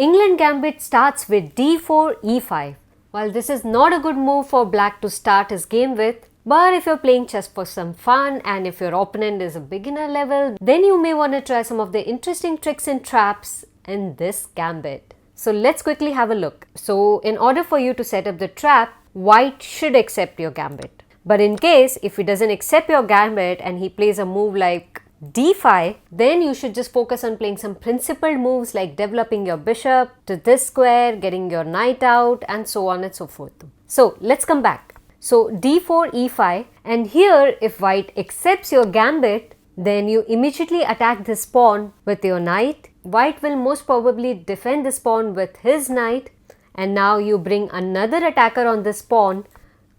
Englund Gambit starts with d4, e5. While this is not a good move for black to start his game with, but if you're playing chess for some fun and if your opponent is a beginner level, then you may want to try some of the interesting tricks and traps in this gambit. So let's quickly have a look. So in order for you to set up the trap, white should accept your gambit. But in case if he doesn't accept your gambit and he plays a move like d5, then you should just focus on playing some principled moves like developing your bishop to this square, getting your knight out, and so on and so forth. So let's come back. So d4, e5, and here if white accepts your gambit, then you immediately attack this pawn with your knight. White will most probably defend this pawn with his knight, and now you bring another attacker on this pawn,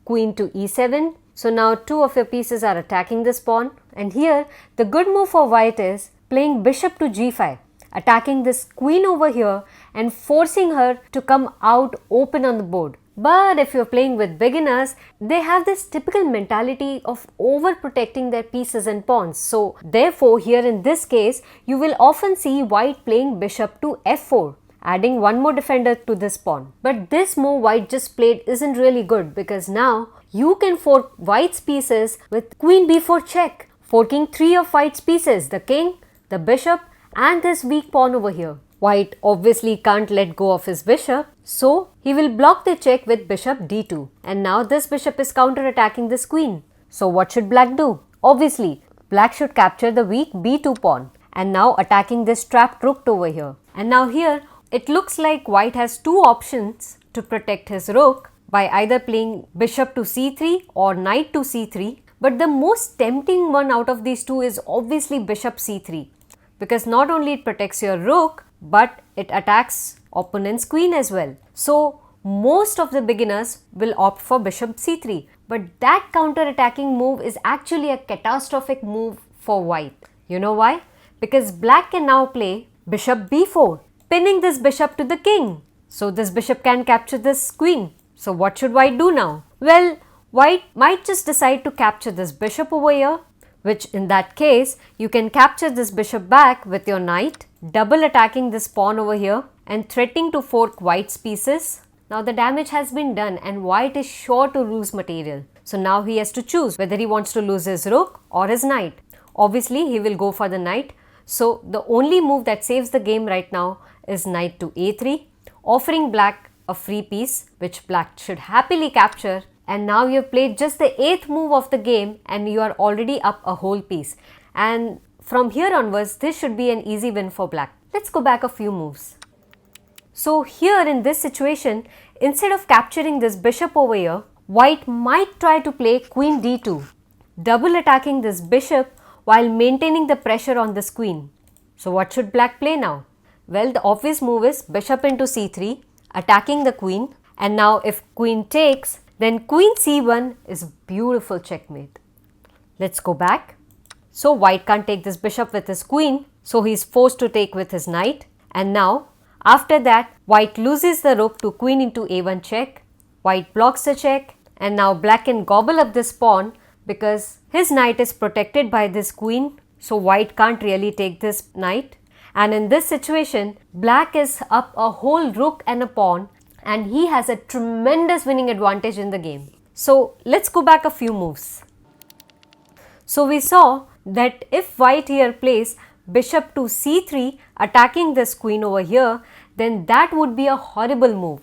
queen to e7. So now two of your pieces are attacking this pawn, and here the good move for white is playing bishop to g5, attacking this queen over here and forcing her to come out open on the board. But if you're playing with beginners, they have this typical mentality of overprotecting their pieces and pawns. So therefore here in this case, you will often see white playing bishop to f4, adding one more defender to this pawn. But this move white just played isn't really good, because now you can fork white's pieces with queen b4 check, forking three of white's pieces, the king, the bishop, and this weak pawn over here. White obviously can't let go of his bishop, so he will block the check with bishop d2. And now this bishop is counter-attacking this queen. So what should black do? Obviously, black should capture the weak b2 pawn, and now attacking this trapped rook over here. And now here, it looks like white has two options to protect his rook by either playing bishop to c3 or knight to c3. But the most tempting one out of these two is obviously bishop c3, because not only it protects your rook, but it attacks opponent's queen as well. So most of the beginners will opt for bishop c3, but that counter-attacking move is actually a catastrophic move for white. You know why? Because black can now play bishop b4, pinning this bishop to the king. So this bishop can capture this queen. So what should white do now? Well, white might just decide to capture this bishop over here, which in that case, you can capture this bishop back with your knight, double attacking this pawn over here and threatening to fork white's pieces. Now the damage has been done and white is sure to lose material. So now he has to choose whether he wants to lose his rook or his knight. Obviously, he will go for the knight. So the only move that saves the game right now is knight to a3, offering black a free piece, which black should happily capture. And now you have played just the 8th move of the game and you are already up a whole piece. And from here onwards, this should be an easy win for black. Let's go back a few moves. So here in this situation, instead of capturing this bishop over here, white might try to play queen d2, double attacking this bishop while maintaining the pressure on this queen. So what should black play now? Well, the obvious move is bishop into c3, attacking the queen. And now if queen takes, then queen c1 is beautiful checkmate. Let's go back. So white can't take this bishop with his queen, so he's forced to take with his knight. And now after that, white loses the rook to queen into a1 check. White blocks the check, and now black can gobble up this pawn because his knight is protected by this queen, so white can't really take this knight. And in this situation, black is up a whole rook and a pawn, and he has a tremendous winning advantage in the game. So let's go back a few moves. So we saw that if white here plays bishop to c3, attacking this queen over here, then that would be a horrible move.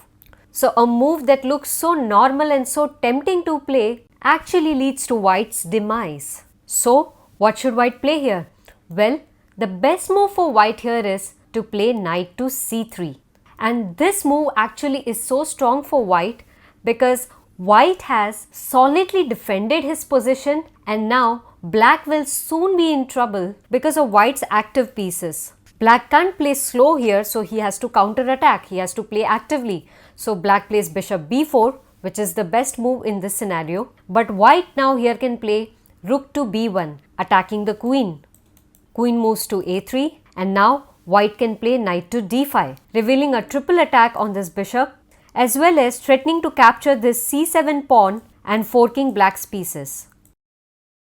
So a move that looks so normal and so tempting to play actually leads to white's demise. So what should white play here? Well, the best move for white here is to play knight to c3. And this move actually is so strong for white because white has solidly defended his position, and now black will soon be in trouble because of white's active pieces. Black can't play slow here, so he has to counter attack. He has to play actively. So black plays bishop b4, which is the best move in this scenario. But white now here can play rook to b1, attacking the queen. Queen moves to a3, and now white can play knight to d5, revealing a triple attack on this bishop, as well as threatening to capture this c7 pawn and forking black's pieces.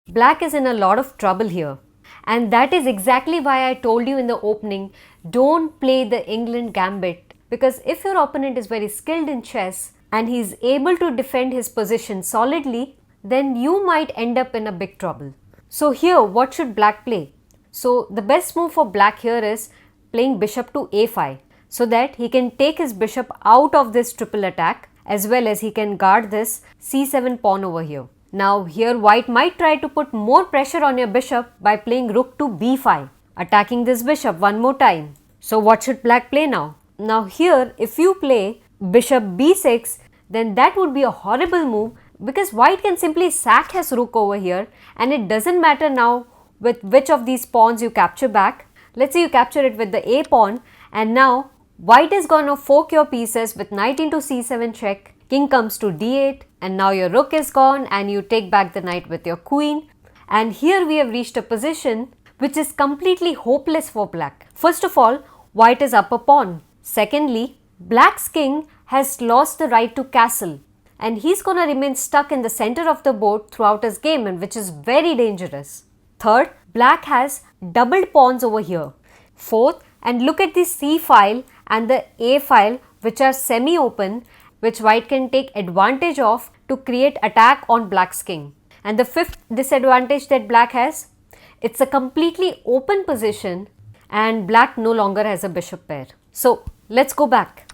Black is in a lot of trouble here, and that is exactly why I told you in the opening, don't play the Englund Gambit because if your opponent is very skilled in chess and he is able to defend his position solidly, then you might end up in a big trouble. So here, what should black play? So the best move for black here is playing bishop to a5, so that he can take his bishop out of this triple attack, as well as he can guard this c7 pawn over here. Now here white might try to put more pressure on your bishop by playing rook to b5, attacking this bishop one more time. So what should black play now? Now here if you play bishop b6, then that would be a horrible move, because white can simply sack his rook over here, and it doesn't matter now with which of these pawns you capture back. Let's say you capture it with the a pawn, and now white is gonna fork your pieces with knight into c7 check, king comes to d8, and now your rook is gone and you take back the knight with your queen. And here we have reached a position which is completely hopeless for black. First of all, white is up a pawn. Secondly, black's king has lost the right to castle, and he's gonna remain stuck in the center of the board throughout his game, and which is very dangerous. Third, black has doubled pawns over here. Fourth, and look at the c file and the a file, which are semi-open, which white can take advantage of to create attack on black's king. And the fifth disadvantage that black has, it's a completely open position and black no longer has a bishop pair. So let's go back.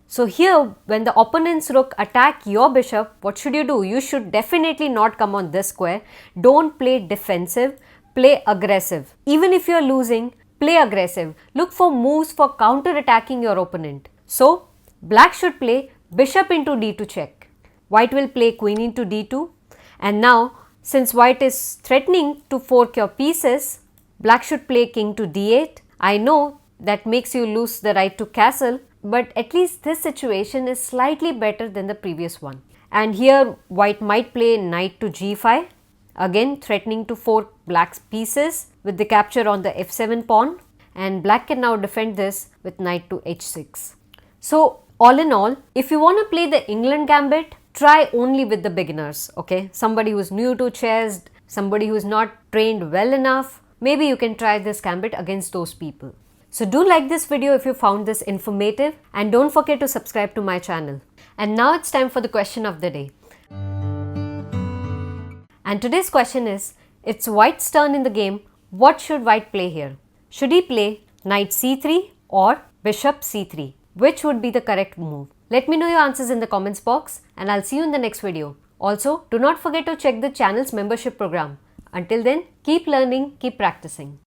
So here, when the opponent's rook attack your bishop, what should you do? You should definitely not come on this square. Don't play defensive, play aggressive. Even if you're losing, play aggressive. Look for moves for counter-attacking your opponent. So black should play bishop into d2 check. White will play queen into d2. And now, since white is threatening to fork your pieces, black should play king to d8. I know that makes you lose the right to castle, but at least this situation is slightly better than the previous one. And here white might play knight to g5, again threatening to fork black's pieces with the capture on the f7 pawn, and black can now defend this with knight to h6. So all in all, if you want to play the Englund Gambit, try only with the beginners, okay? Somebody who's new to chess, somebody who's not trained well enough, maybe you can try this gambit against those people. So do like this video if you found this informative, and don't forget to subscribe to my channel. And now it's time for the question of the day. And today's question is, it's white's turn in the game, what should white play here? Should he play knight c3 or bishop c3? Which would be the correct move? Let me know your answers in the comments box, and I'll see you in the next video. Also, do not forget to check the channel's membership program. Until then, keep learning, keep practicing.